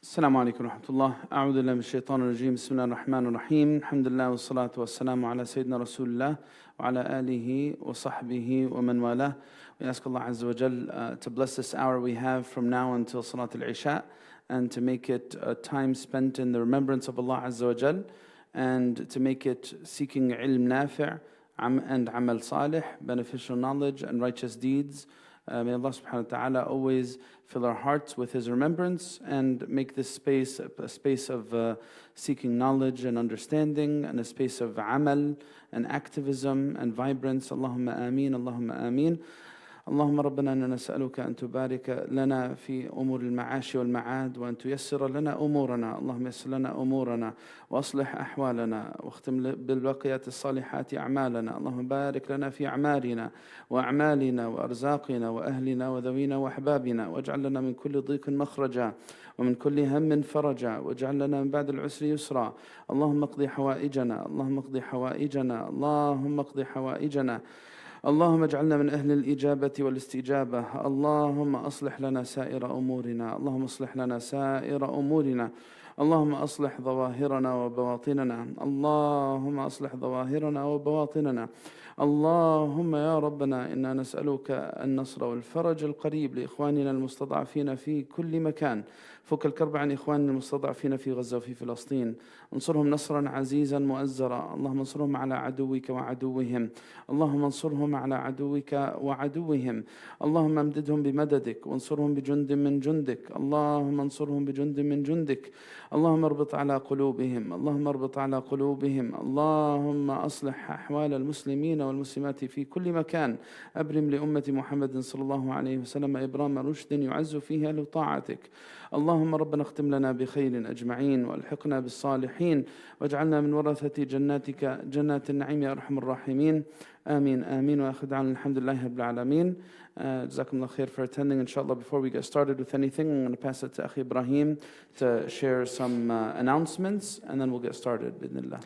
السلام عليكم ورحمة الله. أعوذ بالله من الشيطان الرجيم. بسم الله الرحمن الرحيم. الحمد لله والصلاة والسلام على سيدنا رسول الله وعلى آله وصحبه ومن والاه. We ask Allah Azza wa Jal to bless this hour we have from now until Salat al-Isha, and to make it a time spent in the remembrance of Allah Azza wa Jal, and to make it seeking ilm nafi' and amal salih, beneficial knowledge and righteous deeds. May Allah subhanahu wa ta'ala always fill our hearts with His remembrance and make this space a space of seeking knowledge and understanding, and a space of amal and activism and vibrance. Allahumma ameen, Allahumma ameen. اللهم ربنا إننا نسألك أن تبارك لنا في أمور المعاش والمعاد، وأن تيسر لنا أمورنا. اللهم يسر لنا أمورنا وأصلح أحوالنا، واختم بالبقيات الصالحات أعمالنا. اللهم بارك لنا في أعمالنا وأعمالنا وأرزاقنا وأهلنا وذوينا وأحبابنا، واجعل لنا من كل ضيق مخرجا ومن كل هم فرجا، واجعل لنا من بعد العسر يسرا. اللهم اقضي حوائجنا، اللهم اقضي حوائجنا، اللهم اقضي حوائجنا. اللهم اجعلنا من أهل الإجابة والاستجابة. اللهم أصلح لنا سائر أمورنا، اللهم أصلح لنا سائر أمورنا. اللهم أصلح ظواهرنا وبواطننا، اللهم أصلح ظواهرنا وبواطننا. اللهم يا ربنا إنا نسألك النصر والفرج القريب لإخواننا المستضعفين في كل مكان. فك الكرب عن إخواننا المستضعفين في غزة وفي فلسطين، انصرهم نصرا عزيزا مؤزرا. اللهم انصرهم على عدوك وعدوهم، اللهم انصرهم على عدوك وعدوهم. اللهم امددهم بمددك وانصرهم بجند من جندك، اللهم انصرهم بجند من جندك. اللهم اربط على قلوبهم، اللهم اربط على قلوبهم. اللهم أصلح أحوال المسلمين والمسلمات في كل مكان. أبرم لأمة محمد صلى الله عليه وسلم إبرام رشد يعز فيه أهل طاعتك. اللهم ربنا اختم لنا بخير أجمعين، والحقنا بالصالحين، واجعلنا من ورثة جناتك جنات النعيم يا أرحم الراحمين. آمين آمين. وآخر دعوانا الحمد لله رب العالمين. Jazakumullah khair for attending. Inshallah, before we get started with anything, I'm going to pass it to Akhi Ibrahim to share some announcements, and then we'll get started. Bidnillah.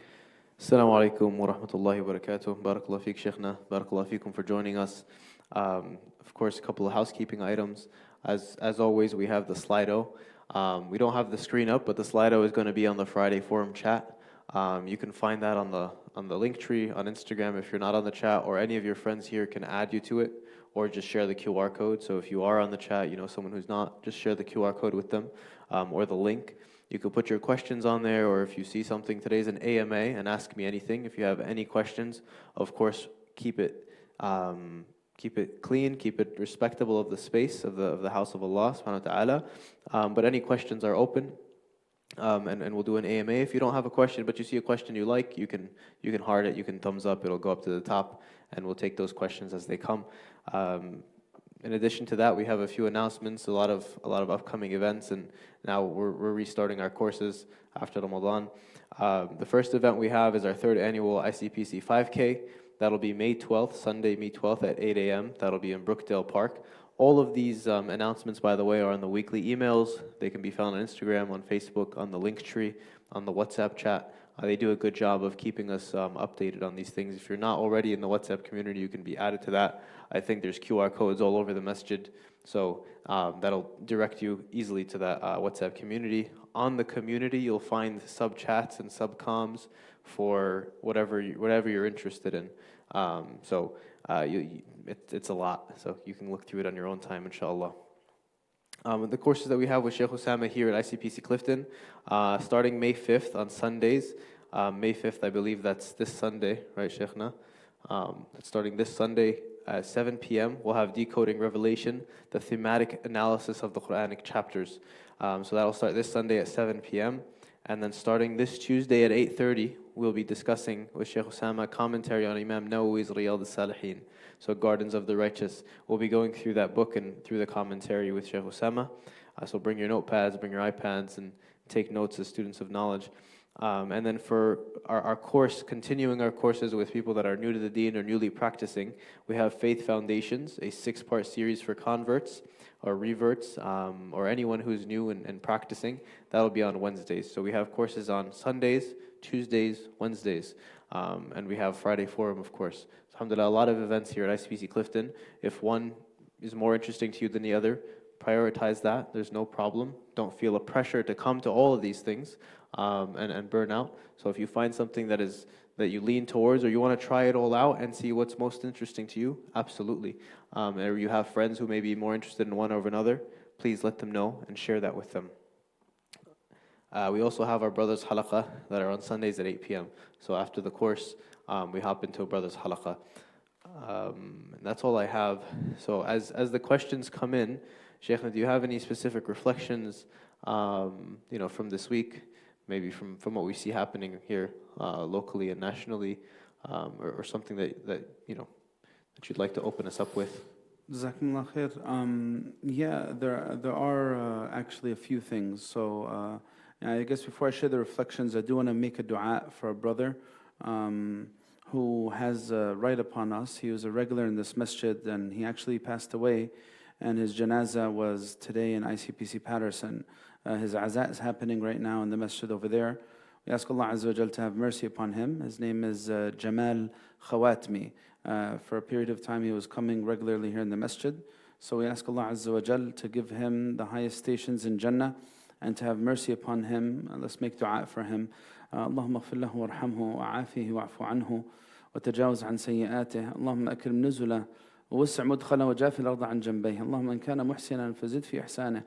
Assalamu alaikum wa rahmatullahi wa barakatuh. Barakallah feek, Shaykhna. Barakallah feekum for joining us. Of course, a couple of housekeeping items. As always, we have the Slido. We don't have the screen up, but the Slido is going to be on the Friday forum chat. You can find that on the link tree on Instagram if you're not on the chat, or any of your friends here can add you to it, or just share the QR code. So if you are on the chat, you know someone who's not, just share the QR code with them, or the link. You can put your questions on there, or if you see something, today's an AMA, and ask me anything. If you have any questions, of course, keep it clean, keep it respectable of the space of the house of Allah subhanahu wa ta'ala. But any questions are open, and we'll do an AMA. If you don't have a question, but you see a question you like, you can heart it, you can thumbs up, it'll go up to the top, and we'll take those questions as they come. In addition to that, we have a few announcements, a lot of upcoming events, and now we're restarting our courses after Ramadan. The first event we have is our third annual ICPC 5K. That'll be May 12th, Sunday, May 12th at 8 a.m. That'll be in Brookdale Park. All of these announcements, by the way, are on the weekly emails. They can be found on Instagram, on Facebook, on the link tree, on the WhatsApp chat. They do a good job of keeping us updated on these things. If you're not already in the WhatsApp community, you can be added to that. I think there's QR codes all over the masjid, so that'll direct you easily to that WhatsApp community. On the community, you'll find sub-chats and sub-coms for whatever you're interested in. It's a lot, so you can look through it on your own time, inshallah. The courses that we have with Shaykh Osamah here at ICPC-Clifton, starting May 5th on Sundays. May 5th, I believe that's this Sunday, right, Shaykhna? Starting this Sunday at 7 p.m., we'll have Decoding Revelation, the thematic analysis of the Quranic chapters. So that'll start this Sunday at 7 p.m. And then starting this Tuesday at 8:30, we'll be discussing with Shaykh Osamah commentary on Imam Nawawi's Riyadh al-Salihin. So Gardens of the Righteous. We'll be going through that book and through the commentary with Shaykh Osamah. So bring your notepads, bring your iPads, and take notes as students of knowledge. And then for our course, continuing our courses with people that are new to the deen or newly practicing, we have Faith Foundations, a 6-part series for converts or reverts, or anyone who's new and practicing. That'll be on Wednesdays. So we have courses on Sundays, Tuesdays, Wednesdays, and we have Friday Forum, of course. Alhamdulillah, a lot of events here at ICPC-Clifton. If one is more interesting to you than the other, prioritize that. There's no problem. Don't feel a pressure to come to all of these things and burn out. So if you find something that you lean towards, or you want to try it all out and see what's most interesting to you, absolutely. Or you have friends who may be more interested in one over another, please let them know and share that with them. We also have our brothers' halaqah that are on Sundays at 8 p.m. So after the course, we hop into a brothers' halaqah. And that's all I have. So as the questions come in, Shaykhna, do you have any specific reflections, from this week, maybe from what we see happening here locally and nationally, or something that you'd like to open us up with? Jazakumullah khair. Yeah, there are actually a few things. So I guess before I share the reflections, I do want to make a dua for a brother who has right upon us. He was a regular in this masjid, and he actually passed away, and his janazah was today in ICPC Patterson. His azaa is happening right now in the masjid over there. We ask Allah Azza wa Jal to have mercy upon him. His name is Jamal Khawatmi. For a period of time, he was coming regularly here in the masjid. So we ask Allah Azza wa Jal to give him the highest stations in Jannah and to have mercy upon him. Let's make dua for him. اللهم اغفر له وارحمه وعافيه واعف عنه وتجاوز عن سيئاته. اللهم أكرم نزله ووسع مدخله وجاف الأرض عن جنبيه. اللهم إن كان محسنا فزد في إحسانه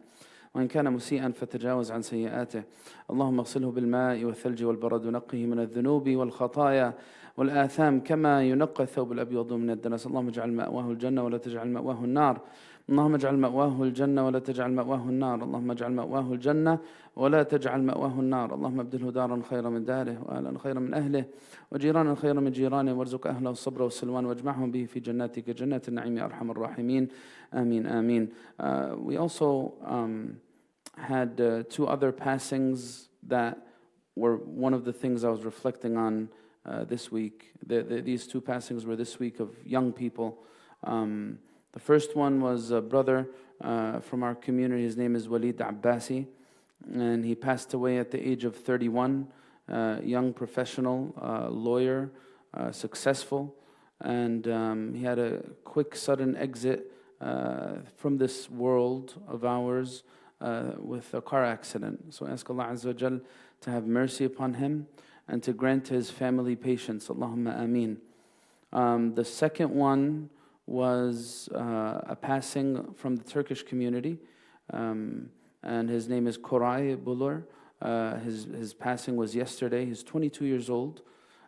وإن كان مسيئا فتجاوز عن سيئاته. اللهم اغسله بالماء والثلج والبرد ونقه من الذنوب والخطايا والآثام كما ينقى الثوب الأبيض من الدنس. اللهم اجعل مأواه الجنة ولا تجعل مأواه النار. اللهم اجعل مأواه الجنة ولا تجعل مأواه النار. اللهم اجعل مأواه الجنة ولا تجعل مأواه النار. اللهم ابدله دارا خيرا من داره وأهلا خيرا من أهله وجيرانا خيرا من جيرانه وارزق أهله الصبر والسلوان واجمعهم به في جناتك جنات النعيم يا أرحم الراحمين. آمين آمين. We also had two other passings that were one of the things I was reflecting on this week. These two passings were this week of young people. The first one was a brother from our community. His name is Walid Abbasi, and he passed away at the age of 31. Young professional, lawyer, successful, and he had a quick, sudden exit from this world of ours with a car accident. So I ask Allah Azza wa Jal to have mercy upon him and to grant his family patience. Allahumma ameen. The second one was a passing from the Turkish community, and his name is Koray Bulur. His passing was yesterday. He's 22 years old,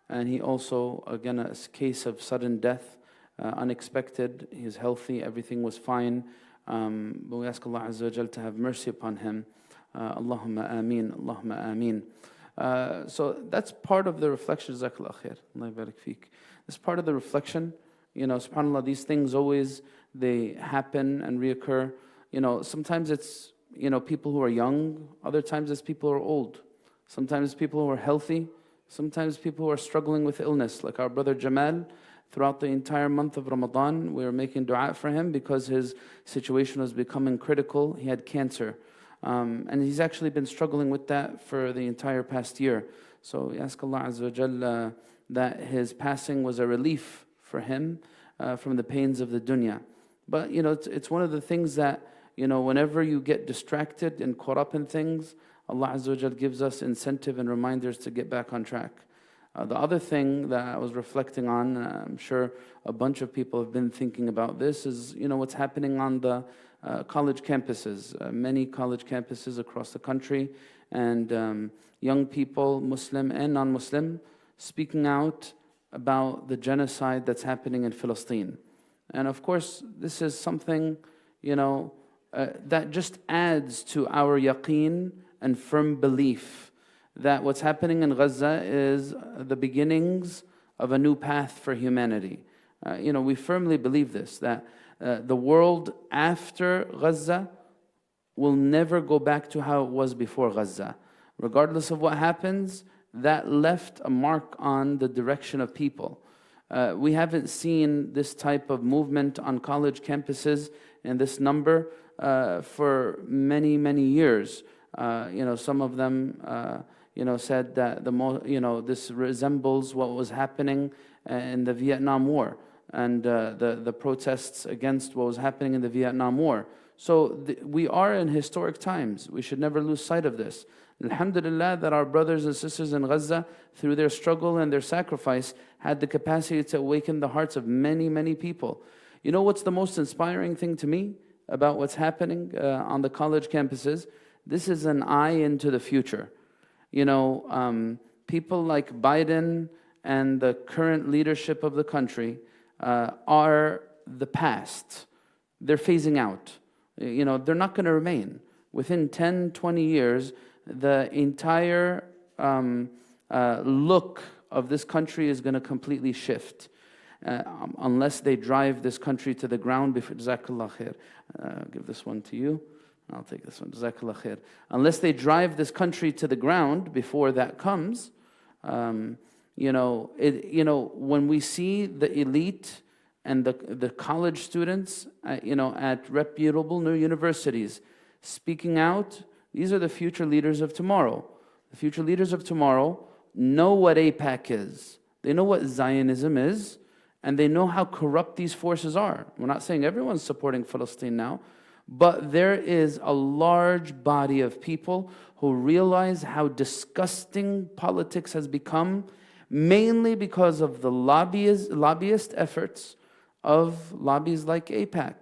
and he also, again, a case of sudden death, unexpected. He's healthy, everything was fine, but we ask Allah Azza wa Jal to have mercy upon him. Allahumma ameen, Allahumma ameen. So that's part of the reflection. Jazakallah khair. Allah barak feek. That's part of the reflection. SubhanAllah, these things always, they happen and reoccur. Sometimes it's, people who are young. Other times it's people who are old. Sometimes people who are healthy. Sometimes people who are struggling with illness. Like our brother Jamal, throughout the entire month of Ramadan, we were making dua for him because his situation was becoming critical. He had cancer. And he's actually been struggling with that for the entire past year. So we ask Allah Azza wa Jalla that his passing was a relief for him from the pains of the dunya. But it's one of the things that whenever you get distracted and caught up in things, Allah Azza wa Jal gives us incentive and reminders to get back on track. The other thing that I was reflecting on, I'm sure a bunch of people have been thinking about this, is what's happening on the college campuses, many college campuses across the country, and young people, Muslim and non-Muslim, speaking out about the genocide that's happening in Palestine. And of course, this is something, that just adds to our yaqeen and firm belief that what's happening in Gaza is the beginnings of a new path for humanity. We firmly believe this, that the world after Gaza will never go back to how it was before Gaza. Regardless of what happens, that left a mark on the direction of people. We haven't seen this type of movement on college campuses in this number for many, many years. Some of them, said that this resembles what was happening in the Vietnam War and the protests against what was happening in the Vietnam War. So we are in historic times. We should never lose sight of this. Alhamdulillah that our brothers and sisters in Gaza, through their struggle and their sacrifice, had the capacity to awaken the hearts of many, many people. You know what's the most inspiring thing to me about what's happening on the college campuses? This is an eye into the future. You know, people like Biden and the current leadership of the country are the past. They're phasing out. You know, they're not going to remain. Within 10, 20 years, the entire look of this country is going to completely shift. Unless they drive this country to the ground before. Jazakallah khair. Give this one to you. I'll take this one. Jazakallah khair. Unless they drive this country to the ground before that comes, you know, when we see the elite and the college students, you know, at reputable new universities speaking out, these are the future leaders of tomorrow. The future leaders of tomorrow know what AIPAC is. They know what Zionism is, and they know how corrupt these forces are. We're not saying everyone's supporting Palestine now, but there is a large body of people who realize how disgusting politics has become, mainly because of the lobbyist efforts of lobbies like AIPAC.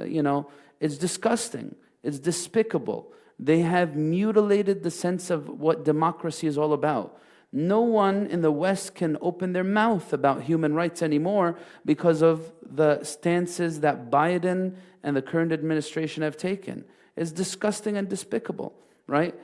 You know, it's disgusting. It's despicable. They have mutilated the sense of what democracy is all about. No one in the West can open their mouth about human rights anymore because of the stances that Biden and the current administration have taken. It's disgusting and despicable, right?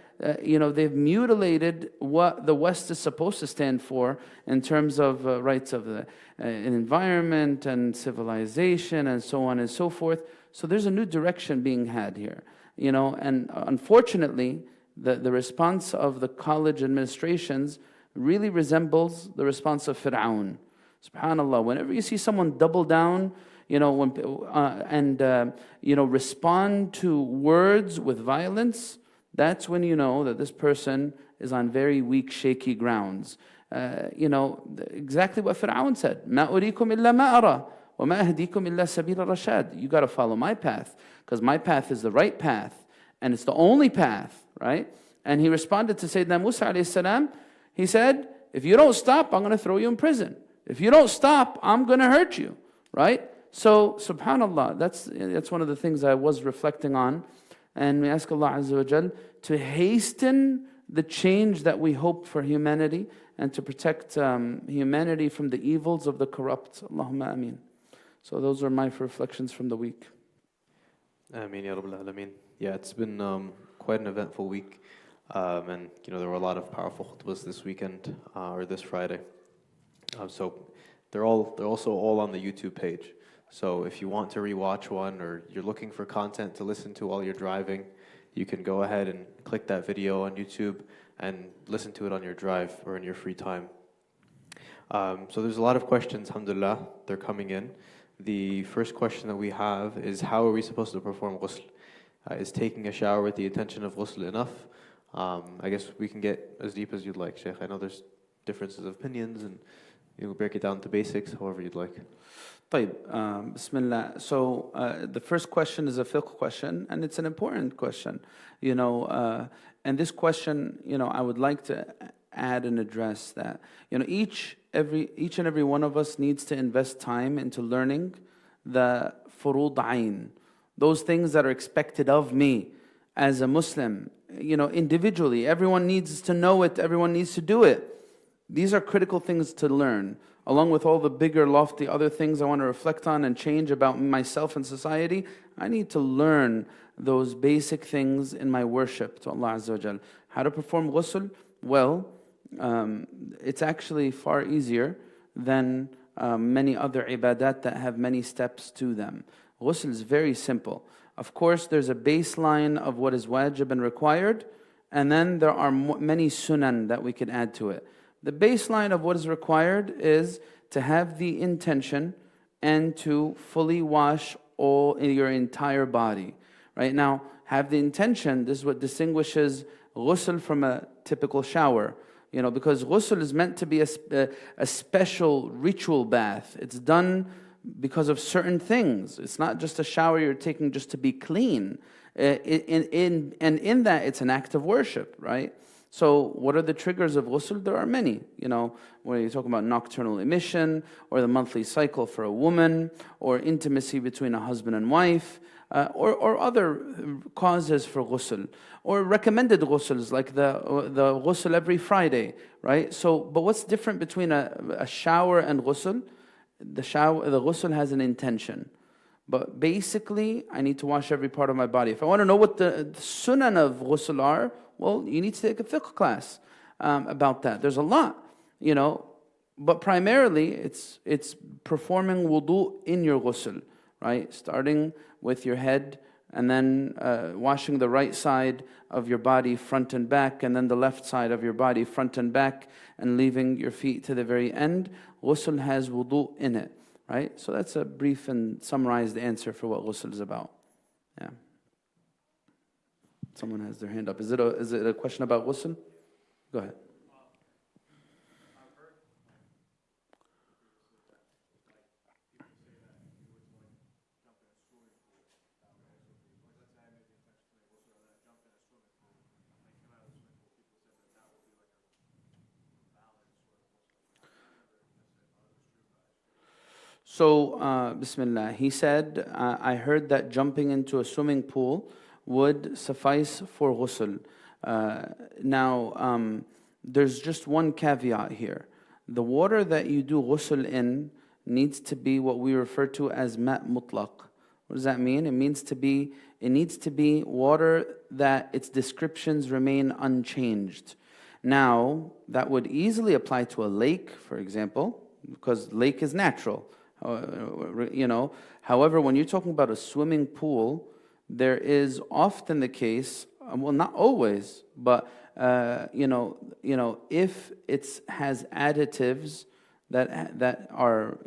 You know, they've mutilated what the West is supposed to stand for in terms of rights of the environment and civilization and so on and so forth. So there's a new direction being had here, you know, and unfortunately, the response of the college administrations really resembles the response of Fir'aun. SubhanAllah, whenever you see someone double down, you know, you know, respond to words with violence, that's when you know that this person is on very weak, shaky grounds. You know, exactly what Fir'aun said. مَا أُرِيكُمْ إِلَّا مَا أَرَى وَمَا أَهْدِيكُمْ إِلَّا سَبِيلَ الرَّشَادِ. You got to follow my path, because my path is the right path, and it's the only path, right? And he responded to Sayyidina Musa alayhi salam. He said, if you don't stop, I'm going to throw you in prison. If you don't stop, I'm going to hurt you, right? So, subhanAllah, that's one of the things I was reflecting on. And we ask Allah Azza wa Jal to hasten the change that we hope for humanity and to protect humanity from the evils of the corrupt. Allahumma ameen. So those are my reflections from the week. Ameen ya Rabbal Alameen. Yeah, it's been quite an eventful week. And you know, there were a lot of powerful khutbahs this weekend or this Friday. So they're also all on the YouTube page. So if you want to rewatch one, or you're looking for content to listen to while you're driving, you can go ahead and click that video on YouTube and listen to it on your drive or in your free time. So there's a lot of questions, alhamdulillah, they're coming in. The first question that we have is, how are we supposed to perform ghusl? Is taking a shower with the intention of ghusl enough? I guess we can get as deep as you'd like, Shaykh. I know there's differences of opinions, and you break it down to basics, however you'd like. طيب, Bismillah. So the first question is a fiqh question, and it's an important question. You know, and this question, you know, I would like to add and address that. You know, each and every one of us needs to invest time into learning the furud ayn, those things that are expected of me as a Muslim. You know, individually, everyone needs to know it, everyone needs to do it. These are critical things to learn, along with all the bigger, lofty other things I want to reflect on and change about myself and society. I need to learn those basic things in my worship to Allah Azza wa Jal. How to perform ghusl? Well, it's actually far easier than many other ibadat that have many steps to them. Ghusl is very simple. Of course, there's a baseline of what is wajib and required, and then there are many sunan that we can add to it. The baseline of what is required is to have the intention and to fully wash your entire body. Right now, have the intention. This is what distinguishes ghusl from a typical shower. You know, because ghusl is meant to be a special ritual bath. It's done because of certain things. It's not just a shower you're taking just to be clean. In that, it's an act of worship, right? So what are the triggers of ghusl? There are many. When you talk about nocturnal emission, or the monthly cycle for a woman, or intimacy between a husband and wife, or other causes for ghusl, or recommended ghusls like the ghusl every Friday, right? So, but what's different between a shower and ghusl? The ghusl has an intention. But basically, I need to wash every part of my body. If I want to know what the sunan of ghusl are, well, you need to take a fiqh class about that. There's a lot, but primarily it's performing wudu in your ghusl, right? Starting with your head, and then washing the right side of your body front and back, and then the left side of your body front and back, and leaving your feet to the very end. Ghusl has wudu in it, right? So that's a brief and summarized answer for what ghusl is about. Yeah. Someone has their hand up. Is it a question about ghusl? Go ahead. So, Bismillah, he said, I heard that jumping into a swimming pool would suffice for ghusl. Now, there's just one caveat here. The water that you do ghusl in needs to be what we refer to as ma' mutlaq. What does that mean? It needs to be water that its descriptions remain unchanged. Now, that would easily apply to a lake, for example, because lake is natural. However, when you're talking about a swimming pool, there is often the case, well, not always, but if it has additives that are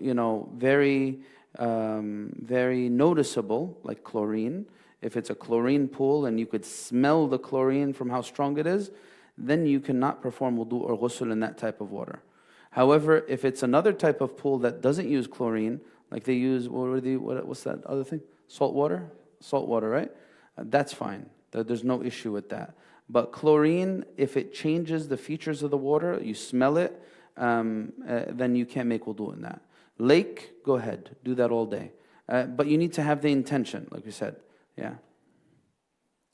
very very noticeable, like chlorine. If it's a chlorine pool and you could smell the chlorine from how strong it is, then you cannot perform wudu or ghusl in that type of water. However, if it's another type of pool that doesn't use chlorine, like they use, what's that other thing? Salt water, right? That's fine. There's no issue with that. But chlorine, if it changes the features of the water, you smell it, then you can't make wudu in that. Lake, go ahead, do that all day. But you need to have the intention, like we said. Yeah.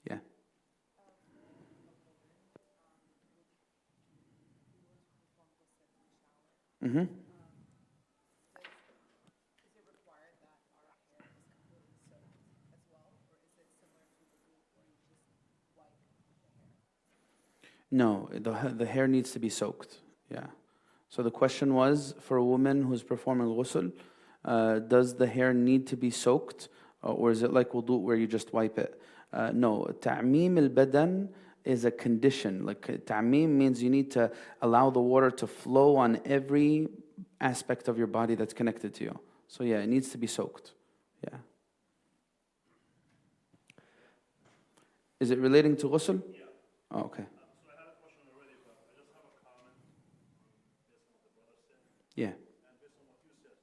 Yeah. Mm-hmm. No, the hair needs to be soaked. Yeah. So the question was, for a woman who's performing ghusl, does the hair need to be soaked, or is it like wudu where you just wipe it? No, ta'meem al-badan is a condition. Like ta'meem means you need to allow the water to flow on every aspect of your body that's connected to you. So yeah, it needs to be soaked. Yeah. Is it relating to ghusl? Yeah. Oh, okay. So I had a question already, but I just have a comment based on what the brother said. Yeah. And based on what you said,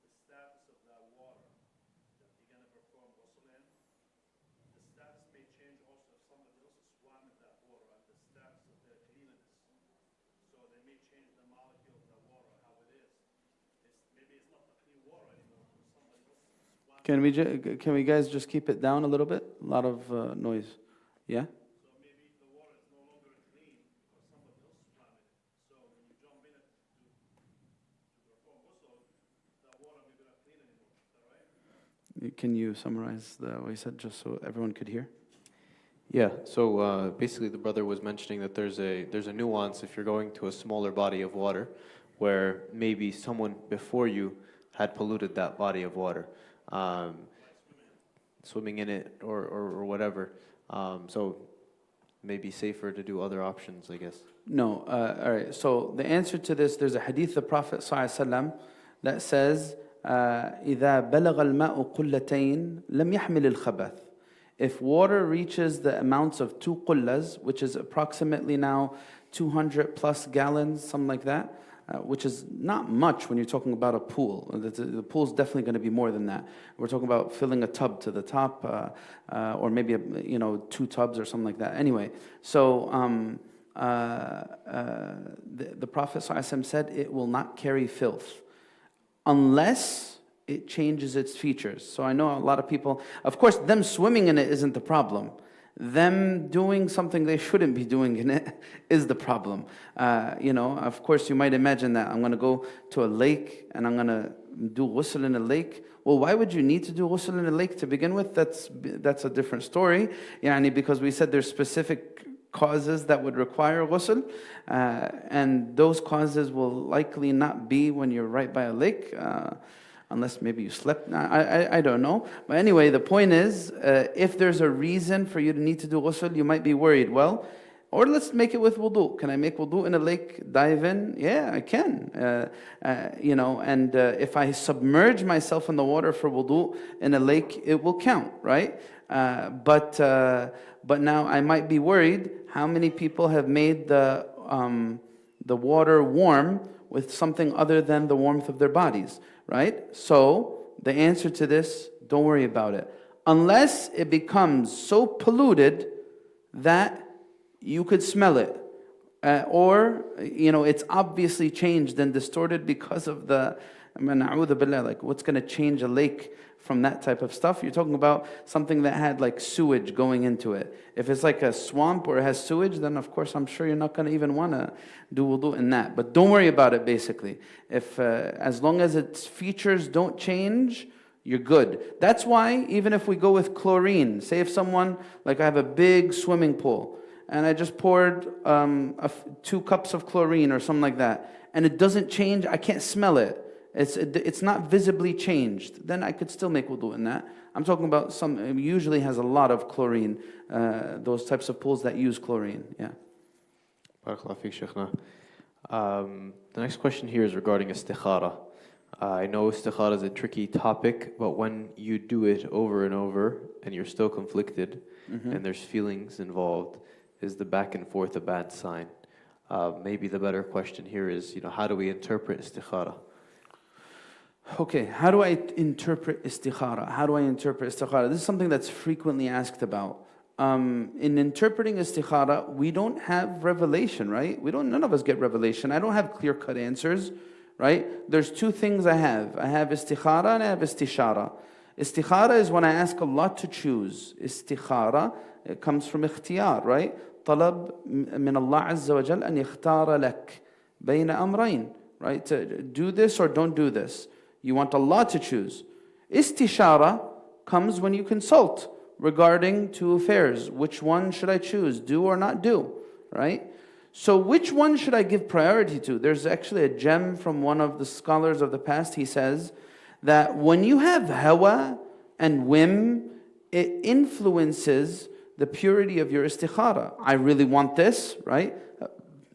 the status of that water that you're going to perform ghusl in, the status may change also if somebody else swam in that water and the status of their cleanliness. So they may change the molecule of the water, how it is. Maybe it's not the clean water anymore because somebody else swam. Can we guys just keep it down a little bit? A lot of noise. Yeah? So maybe the water is no longer clean because somebody else swam in it. So when you jump in it to perform ghusl, that water may be not clean anymore. Is that right? Can you summarize what he said just so everyone could hear? Yeah, so basically the brother was mentioning that there's a nuance if you're going to a smaller body of water where maybe someone before you had polluted that body of water, swimming in it or whatever. So maybe safer to do other options, I guess. No. All right. So the answer to this, there's a hadith of the Prophet ﷺ that says, إِذَا بَلَغَ الْمَاءُ قُلَّتَيْن لَمْ يَحْمِلِ الْخَبَثِ. If water reaches the amounts of 2 qullas, which is approximately now 200 plus gallons, something like that, which is not much when you're talking about a pool. The pool is definitely going to be more than that. We're talking about filling a tub to the top, or maybe 2 tubs or something like that. Anyway, so the Prophet ﷺ said it will not carry filth unless it changes its features. So I know a lot of people, of course, them swimming in it isn't the problem. Them doing something they shouldn't be doing in it is the problem. Of course, you might imagine that I'm going to go to a lake and I'm going to do ghusl in a lake. Well, why would you need to do ghusl in a lake to begin with? That's a different story. Because we said there's specific causes that would require ghusl, and those causes will likely not be when you're right by a lake, unless maybe you slept. I don't know. But anyway, the point is, if there's a reason for you to need to do ghusl, you might be worried. Well, or let's make it with wudu. Can I make wudu in a lake, dive in? Yeah, I can. And if I submerge myself in the water for wudu in a lake, it will count, right? But now I might be worried. How many people have made the water warm with something other than the warmth of their bodies, right? So the answer to this, don't worry about it. Unless it becomes so polluted that you could smell it. Or it's obviously changed and distorted because of like what's going to change a lake from that type of stuff? You're talking about something that had like sewage going into it. If it's like a swamp or it has sewage, then of course I'm sure you're not going to even want to do wudu in that. But don't worry about it basically. If as long as its features don't change, you're good. That's why even if we go with chlorine, say if someone, like I have a big swimming pool, and I just poured 2 cups of chlorine or something like that, and it doesn't change, I can't smell it. It's not visibly changed. Then I could still make wudu in that. I'm talking about it usually has a lot of chlorine, those types of pools that use chlorine. Yeah. Barakallahu feek, Shaykhna. The next question here is regarding istikhara. I know istikhara is a tricky topic, but when you do it over and over and you're still conflicted and there's feelings involved, is the back and forth a bad sign? Maybe the better question here is, how do we interpret istikhara? Okay, how do I interpret istikhara? This is something that's frequently asked about. In interpreting istikhara, we don't have revelation, right? None of us get revelation. I don't have clear-cut answers, right? There's 2 things I have. I have istikhara and I have istishara. Istikhara is when I ask Allah to choose. Istikhara, it comes from ikhtiyar, right? طلب من الله عز وجل أن يختار لك بين أمرين, right? To do this or don't do this. You want Allah to choose. Istishara comes when you consult regarding 2 affairs. Which one should I choose? Do or not do, right? So which one should I give priority to? There's actually a gem from one of the scholars of the past. He says that when you have hawa and whim, it influences the purity of your istikhara. I really want this, right?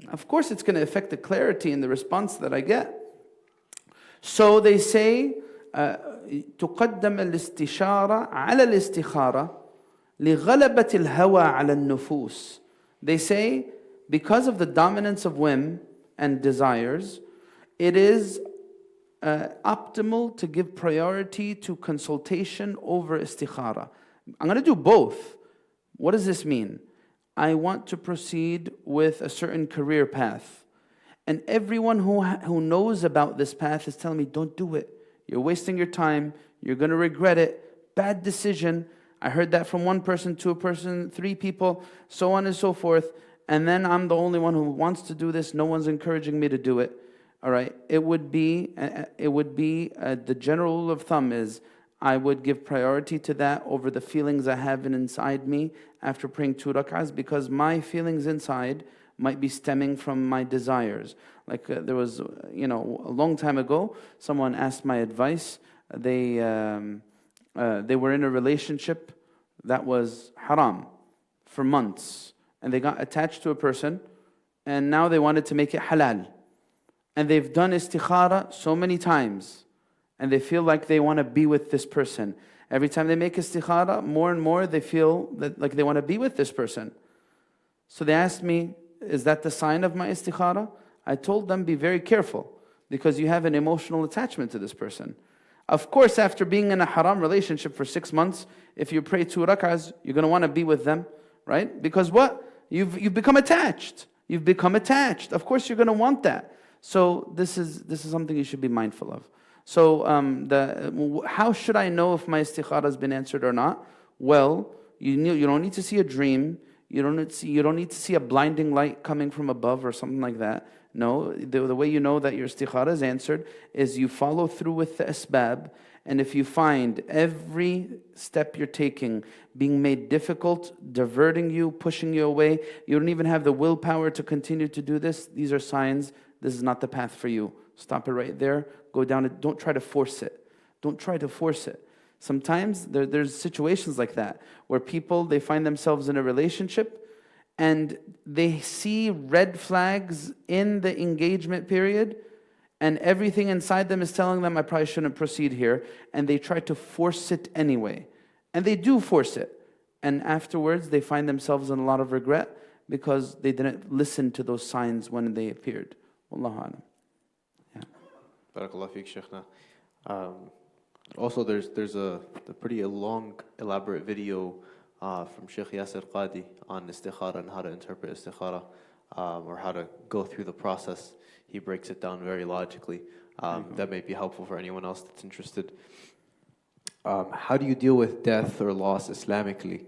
Of course it's going to affect the clarity and the response that I get. So they say, تقدم الاستشارة على الاستخارة لغلبة الهوى على النفوس. They say, because of the dominance of whim and desires, it is optimal to give priority to consultation over istikhara. I'm going to do both. What does this mean? I want to proceed with a certain career path. And everyone who knows about this path is telling me, don't do it. You're wasting your time. You're going to regret it. Bad decision. I heard that from 1 person, 2 person, 3 people, so on and so forth. And then I'm the only one who wants to do this. No one's encouraging me to do it. All right. It would be the general rule of thumb is I would give priority to that over the feelings I have inside me after praying 2 rak'ahs, because my feelings inside might be stemming from my desires. Like there was, a long time ago, someone asked my advice. They were in a relationship that was haram for months, and they got attached to a person, and now they wanted to make it halal. And they've done istikhara so many times, and they feel like they want to be with this person. Every time they make istikhara, more and more they feel that like they want to be with this person. So they asked me, is that the sign of my istikhara? I told them, be very careful, because you have an emotional attachment to this person. Of course, after being in a haram relationship for 6 months, if you pray 2 rak'ahs, you're going to want to be with them, right? Because what? You've become attached. You've become attached. Of course, you're going to want that. So this is something you should be mindful of. So how should I know if my istikhara has been answered or not? Well, you don't need to see a dream. You don't need to see a blinding light coming from above or something like that. No, the way you know that your istikhara is answered is you follow through with the asbab, and if you find every step you're taking being made difficult, diverting you, pushing you away, you don't even have the willpower to continue to do this, these are signs this is not the path for you. Stop it right there, go down it, don't try to force it. Don't try to force it. Sometimes there's situations like that, where people, they find themselves in a relationship, and they see red flags in the engagement period, and everything inside them is telling them, I probably shouldn't proceed here, and they try to force it anyway. And they do force it. And afterwards, they find themselves in a lot of regret, because they didn't listen to those signs when they appeared. Wallahu alam. Yeah. Barakallah feek, Shaykhna. Also, there's a pretty long, elaborate video from Shaykh Yasir Qadi on istikhara and how to interpret istikhara, or how to go through the process. He breaks it down very logically. That may be helpful for anyone else that's interested. How do you deal with death or loss Islamically?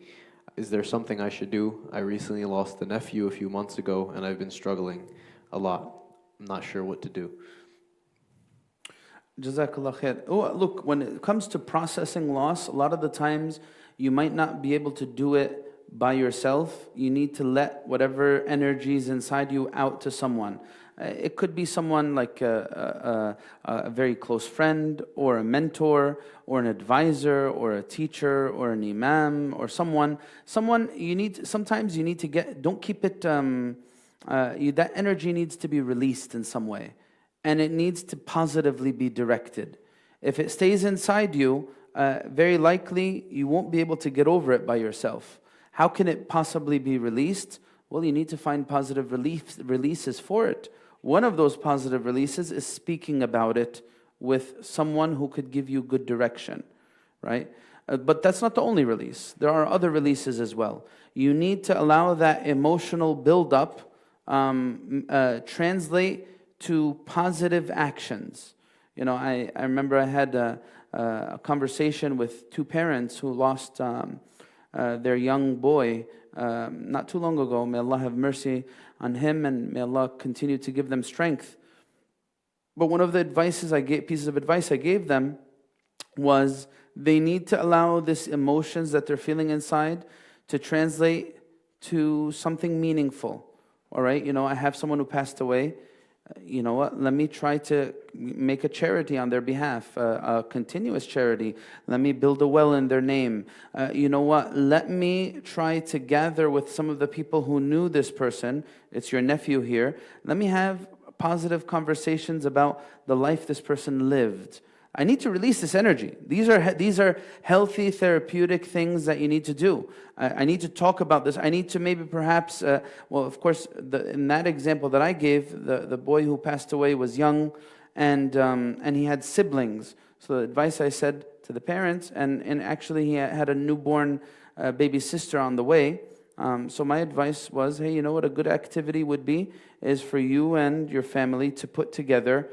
Is there something I should do? I recently lost a nephew a few months ago, and I've been struggling a lot. I'm not sure what to do. Jazakallah khair. Oh, look, when it comes to processing loss, a lot of the times you might not be able to do it by yourself. You need to let whatever energies inside you out to someone. It could be someone like a very close friend, or a mentor, or an advisor, or a teacher, or an imam, or someone you need. Sometimes you need to get. Don't keep it. That energy needs to be released in some way, and it needs to positively be directed. If it stays inside you, very likely you won't be able to get over it by yourself. How can it possibly be released? Well, you need to find positive releases for it. One of those positive releases is speaking about it with someone who could give you good direction, right? But that's not the only release. There are other releases as well. You need to allow that emotional buildup translate to positive actions. You know, I remember I had a conversation with 2 parents who lost their young boy not too long ago. May Allah have mercy on him, and may Allah continue to give them strength. But one of the pieces of advice I gave them was they need to allow these emotions that they're feeling inside to translate to something meaningful. All right, you know, I have someone who passed away. You know what, let me try to make a charity on their behalf, a continuous charity. Let me build a well in their name. You know what, let me try to gather with some of the people who knew this person. It's your nephew here. Let me have positive conversations about the life this person lived. I need to release this energy. These are healthy, therapeutic things that you need to do. I need to talk about this. I need to maybe perhaps, well, of course, in that example that I gave, the boy who passed away was young, and he had siblings. So the advice I said to the parents, and actually he had a newborn baby sister on the way. So my advice was, hey, you know what a good activity would be is for you and your family to put together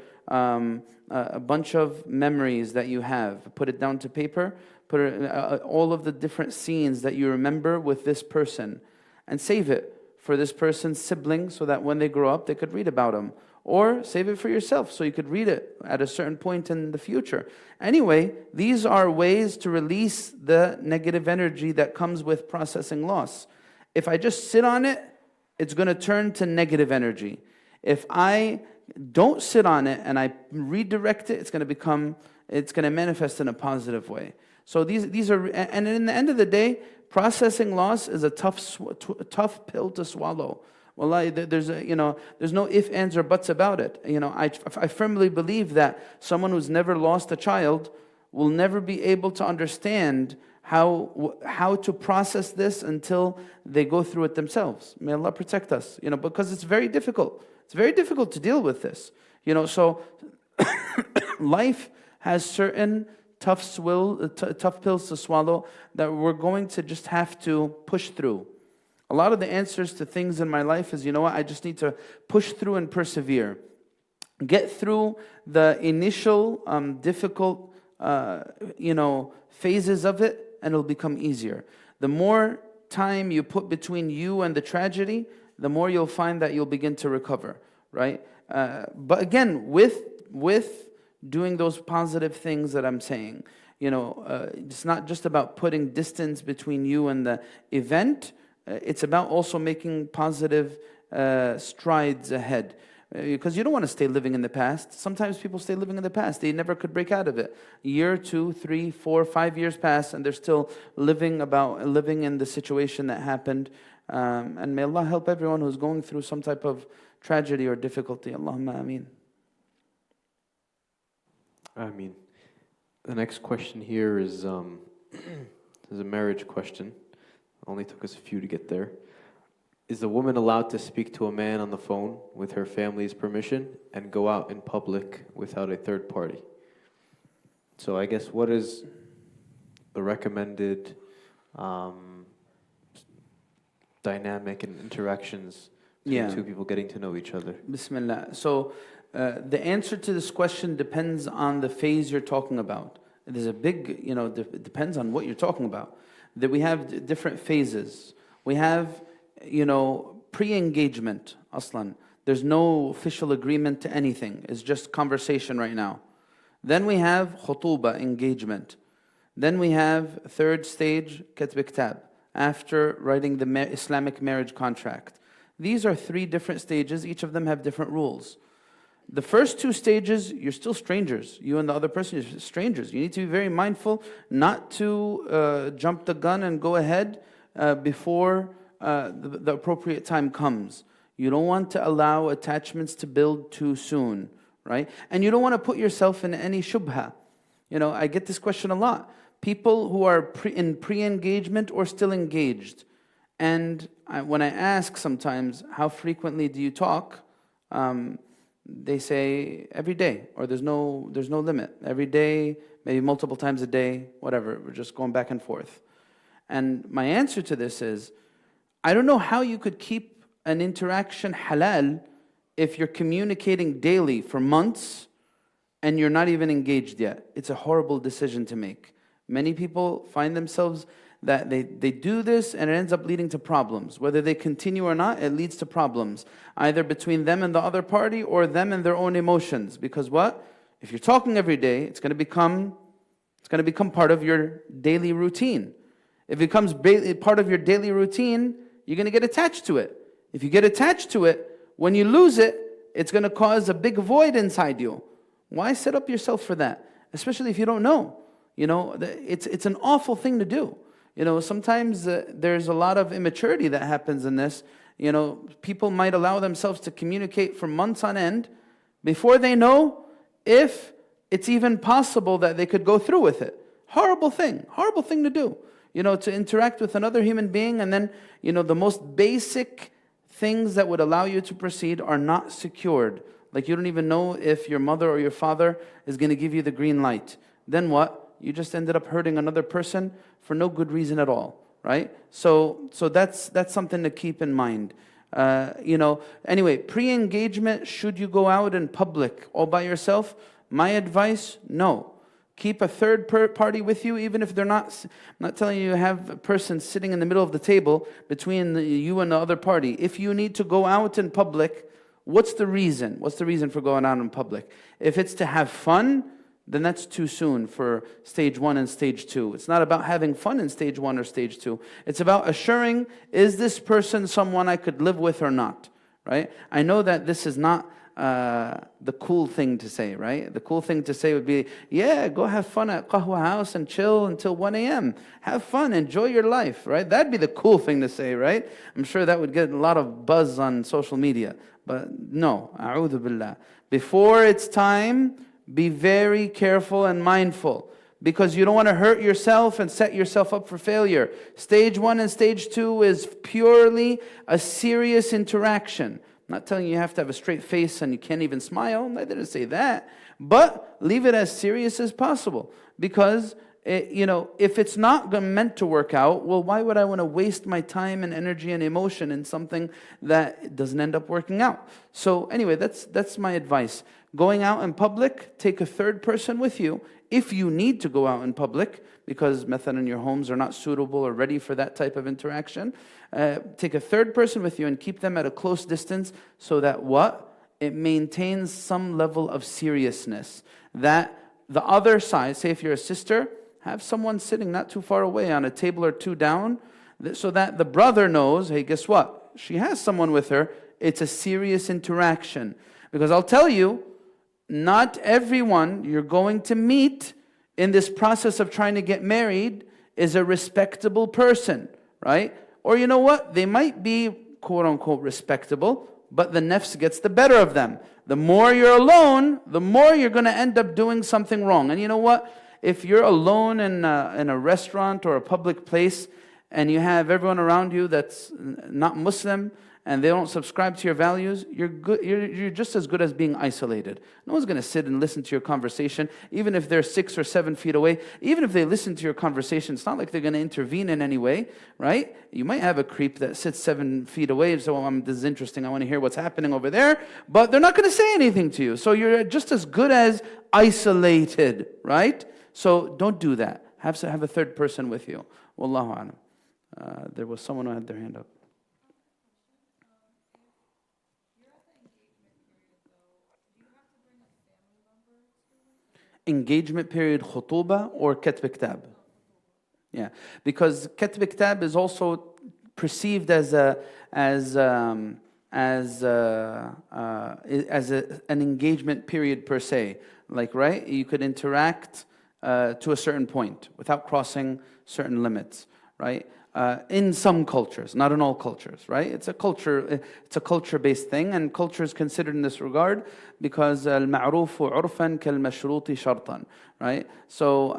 a bunch of memories that you have. Put it down to paper, all of the different scenes that you remember with this person, and save it for this person's siblings so that when they grow up, they could read about them. Or save it for yourself so you could read it at a certain point in the future. Anyway, these are ways to release the negative energy that comes with processing loss. If I just sit on it, it's going to turn to negative energy. If I don't sit on it and I redirect it, it's going to manifest in a positive way. So these are, and in the end of the day, processing loss is a tough pill to swallow. Wallahi, there's no ifs, ands, or buts about it. You know, I firmly believe that someone who's never lost a child will never be able to understand how to process this until they go through it themselves. May Allah protect us, because it's very difficult. It's very difficult to deal with this. So life has certain tough pills to swallow that we're going to just have to push through. A lot of the answers to things in my life is, I just need to push through and persevere. Get through the initial difficult, phases of it, and it'll become easier. The more time you put between you and the tragedy, the more you'll find that you'll begin to recover, right? But again, with doing those positive things that I'm saying, it's not just about putting distance between you and the event. It's about also making positive strides ahead. Because you don't want to stay living in the past. Sometimes people stay living in the past. They never could break out of it. A year, 2, 3, 4, 5 years pass, and they're still living in the situation that happened. And may Allah help everyone who's going through some type of tragedy or difficulty. Allahumma ameen. Ameen. The next question here is a marriage question. Only took us a few to get there. Is a woman allowed to speak to a man on the phone with her family's permission and go out in public without a third party? So I guess what is the recommended dynamic and interactions between two people getting to know each other? Bismillah. So the answer to this question depends on the phase you're talking about. There's a big, it depends on what you're talking about. That we have different phases. We have pre-engagement, aslan. There's no official agreement to anything. It's just conversation right now. Then we have khutuba, engagement. Then we have third stage, katb kitab, after writing the Islamic marriage contract. These are 3 different stages. Each of them have different rules. The first 2 stages, you're still strangers. You and the other person, you're strangers. You need to be very mindful not to jump the gun and go ahead before the appropriate time comes. You don't want to allow attachments to build too soon, right? And you don't want to put yourself in any shubha. I get this question a lot. People who are in pre-engagement or still engaged. And when I ask sometimes, how frequently do you talk? They say every day, or there's no limit. Every day, maybe multiple times a day, whatever. We're just going back and forth. And my answer to this is, I don't know how you could keep an interaction halal if you're communicating daily for months and you're not even engaged yet. It's a horrible decision to make. Many people find themselves that they do this and it ends up leading to problems. Whether they continue or not, it leads to problems. Either between them and the other party or them and their own emotions. Because what? If you're talking every day, it's going to become part of your daily routine. If it becomes part of your daily routine, you're going to get attached to it. If you get attached to it, when you lose it, it's going to cause a big void inside you. Why set up yourself for that? Especially if you don't know. It's an awful thing to do. Sometimes there's a lot of immaturity that happens in this. People might allow themselves to communicate for months on end before they know if it's even possible that they could go through with it. Horrible thing to do. To interact with another human being and then, the most basic things that would allow you to proceed are not secured. Like you don't even know if your mother or your father is going to give you the green light. Then what? You just ended up hurting another person for no good reason at all, right? So that's something to keep in mind. Anyway, pre-engagement, should you go out in public all by yourself? My advice, no. Keep a third party with you, even if they're not. I'm not telling you have a person sitting in the middle of the table between you and the other party. If you need to go out in public, what's the reason? What's the reason for going out in public? If it's to have fun, then that's too soon for stage 1 and stage 2. It's not about having fun in stage 1 or stage 2. It's about assuring, is this person someone I could live with or not? Right? I know that this is not the cool thing to say, right? The cool thing to say would be, yeah, go have fun at Qahwa House and chill until 1 a.m. Have fun, enjoy your life, right? That'd be the cool thing to say, right? I'm sure that would get a lot of buzz on social media. But no, a'udhu billah. Before it's time, be very careful and mindful. because you don't want to hurt yourself and set yourself up for failure. Stage 1 and stage 2 is purely a serious interaction. I'm not telling you you have to have a straight face and you can't even smile. I didn't say that. But leave it as serious as possible. Because, if it's not meant to work out, well, why would I want to waste my time and energy and emotion in something that doesn't end up working out? So anyway, that's my advice. Going out in public, take a third person with you. If you need to go out in public, because مثلا your homes are not suitable or ready for that type of interaction, take a third person with you and keep them at a close distance so that it maintains some level of seriousness. That the other side, say if you're a sister, have someone sitting not too far away on a table or two down, so that the brother knows, hey, guess what? She has someone with her. It's a serious interaction. Because I'll tell you, not everyone you're going to meet in this process of trying to get married is a respectable person, right? Or you know what? They might be quote-unquote respectable, but the nafs gets the better of them. The more you're alone, the more you're going to end up doing something wrong. And you know what? If you're alone in a restaurant or a public place and you have everyone around you that's not Muslim and they don't subscribe to your values, you're just as good as being isolated. No one's going to sit and listen to your conversation, even if they're 6 or 7 feet away. Even if they listen to your conversation, it's not like they're going to intervene in any way, right? You might have a creep that sits 7 feet away and says, this is interesting, I want to hear what's happening over there, but they're not going to say anything to you. So you're just as good as isolated, right? So don't do that. Have a third person with you. Wallahu alam. There was someone who had their hand up. Engagement period khutuba or katb kitab? Yeah, because katb kitab is also perceived as an engagement period per se. Like, right? You could interact to a certain point without crossing certain limits, right? In some cultures, not in all cultures, right? It's a culture-based thing, and culture is considered in this regard because al-ma'rufu urfan kal-mashruti shartan, right? So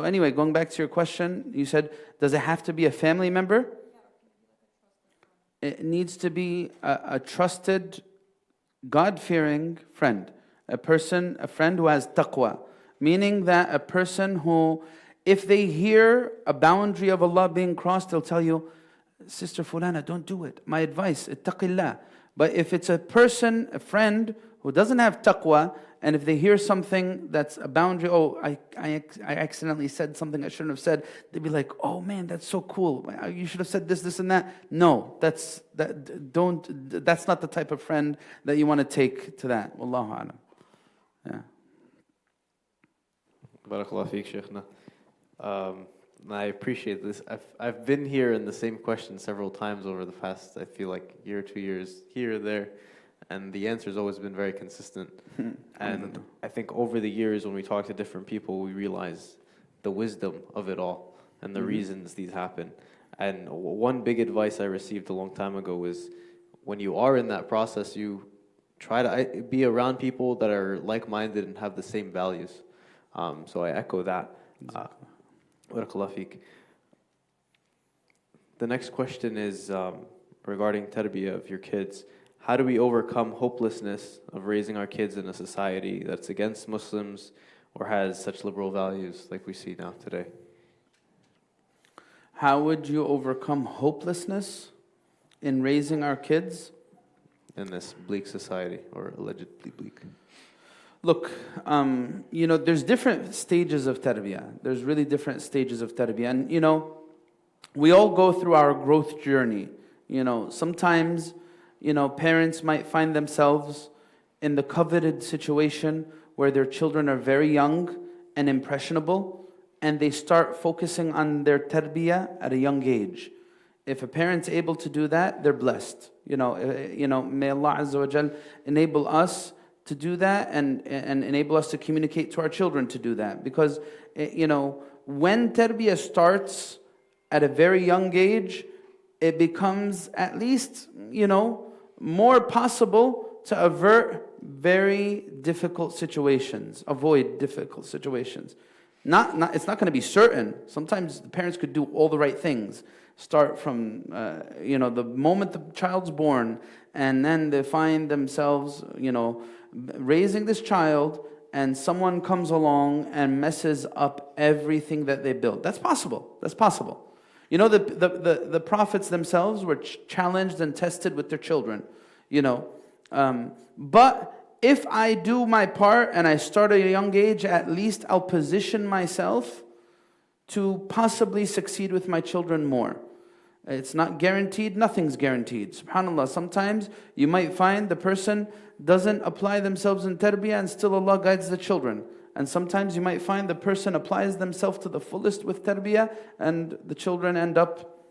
anyway, going back to your question, you said, does it have to be a family member? It needs to be a trusted, God-fearing friend, a friend who has taqwa, meaning that a person who, if they hear a boundary of Allah being crossed, they'll tell you, Sister Fulana, don't do it. My advice, ittaqillah. But if it's a friend who doesn't have taqwa, and if they hear something that's a boundary, I accidentally said something I shouldn't have said, they'd be like, oh man, that's so cool. You should have said this and that. No, that's not the type of friend that you want to take to that. Wallahu alam. Yeah. Barakallah feek, Shaykhna. I appreciate this. I've been here in the same question several times over the past, I feel like, year or 2 years, here or there, and the answer's always been very consistent. And I think over the years, when we talk to different people, we realize the wisdom of it all and the reasons these happen. And one big advice I received a long time ago was, when you are in that process, you try to be around people that are like-minded and have the same values. So I echo that. Barakallah feek. The next question is regarding tarbiyah of your kids. How do we overcome hopelessness of raising our kids in a society that's against Muslims or has such liberal values like we see now today? How would you overcome hopelessness in raising our kids? In this bleak society, or allegedly bleak. Look, there's different stages of tarbiyah. There's really different stages of tarbiyah. And, we all go through our growth journey. Sometimes, parents might find themselves in the coveted situation where their children are very young and impressionable, and they start focusing on their tarbiyah at a young age. If a parent's able to do that, they're blessed. May Allah Azza wa Jal enable us to do that and enable us to communicate to our children to do that. Because, when tarbiyah starts at a very young age, it becomes at least, more possible to avoid difficult situations. It's not going to be certain. Sometimes the parents could do all the right things. Start from, the moment the child's born, and then they find themselves, raising this child, and someone comes along and messes up everything that they built. That's possible. That's possible. The prophets themselves were challenged and tested with their children, But if I do my part and I start at a young age, at least I'll position myself to possibly succeed with my children more. It's not guaranteed, nothing's guaranteed. SubhanAllah, sometimes you might find the person doesn't apply themselves in tarbiyah and still Allah guides the children. And sometimes you might find the person applies themselves to the fullest with tarbiyah and the children end up,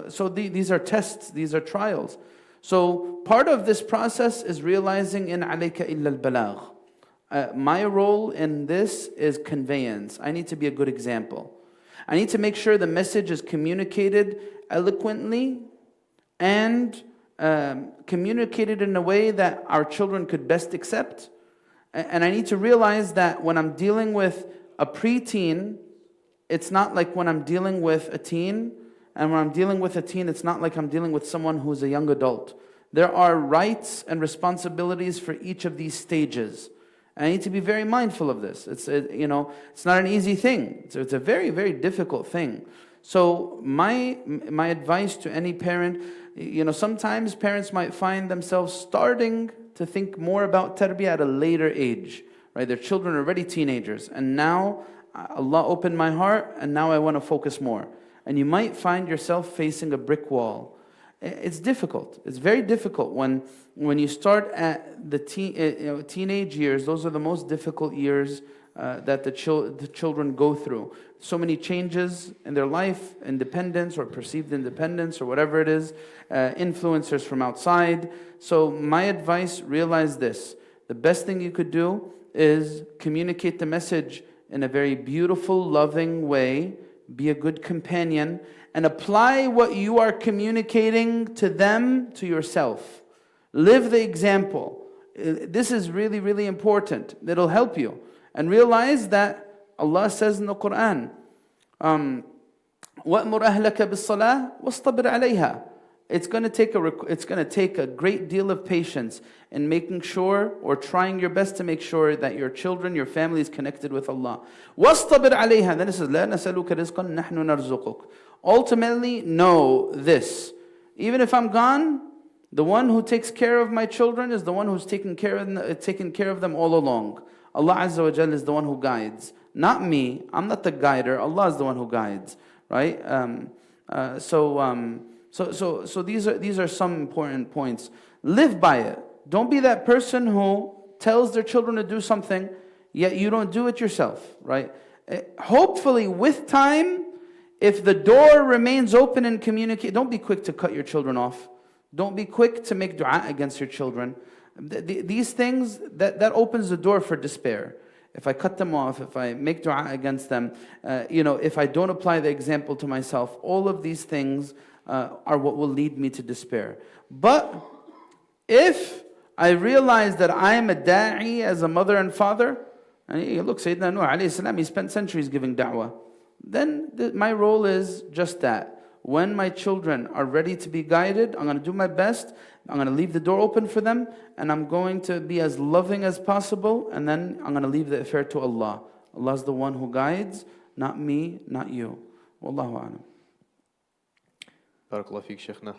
so these are tests, these are trials. So part of this process is realizing in alayka illa al-balagh. My role in this is conveyance. I need to be a good example. I need to make sure the message is communicated eloquently and communicated in a way that our children could best accept. And I need to realize that when I'm dealing with a preteen, it's not like when I'm dealing with a teen. And when I'm dealing with a teen, it's not like I'm dealing with someone who's a young adult. There are rights and responsibilities for each of these stages. I need to be very mindful of this. It's not an easy thing. It's a very, very difficult thing. So my advice to any parent, sometimes parents might find themselves starting to think more about tarbiyah at a later age, right? Their children are already teenagers, and now Allah opened my heart, and now I want to focus more. And you might find yourself facing a brick wall. It's difficult. It's very difficult when you start at the teenage years. Those are the most difficult years that the children go through. So many changes in their life, independence or perceived independence or whatever it is, influencers from outside. So my advice, realize this. The best thing you could do is communicate the message in a very beautiful, loving way. Be a good companion and apply what you are communicating to them to yourself. Live the example. This is really, really important. It'll help you. And realize that Allah says in the Quran, وَأْمُرْ أَهْلَكَ بِالصَّلَاةِ وَاصْطَبِرْ عَلَيْهَا. It's going to take a great deal of patience in making sure or trying your best to make sure that your children, your family is connected with Allah. وَاصْطَبِرْ عَلَيْهَا. Then it says, لَا نَسَأَلُكَ رِزْقًا نَحْنُ نَرْزُقُكَ. Ultimately, know this. Even if I'm gone, the one who takes care of my children is the one who's taken care of them all along. Allah Azza wa Jalla is the one who guides. Not me. I'm not the guider. Allah is the one who guides. Right? So these are some important points. Live by it. Don't be that person who tells their children to do something, yet you don't do it yourself. Right? Hopefully, with time, if the door remains open and communicate, don't be quick to cut your children off. Don't be quick to make dua against your children. These things, that opens the door for despair. If I cut them off, if I make dua against them, if I don't apply the example to myself, all of these things are what will lead me to despair. But if I realize that I am a da'i as a mother and father, and look, Sayyidina Nuh alayhi salam, he spent centuries giving da'wah, then my role is just that. When my children are ready to be guided, I'm going to do my best. I'm going to leave the door open for them, and I'm going to be as loving as possible, and then I'm going to leave the affair to Allah. Allah is the one who guides, not me, not you. Wallahu a'lam. Barakallahu feek, Shaykhna.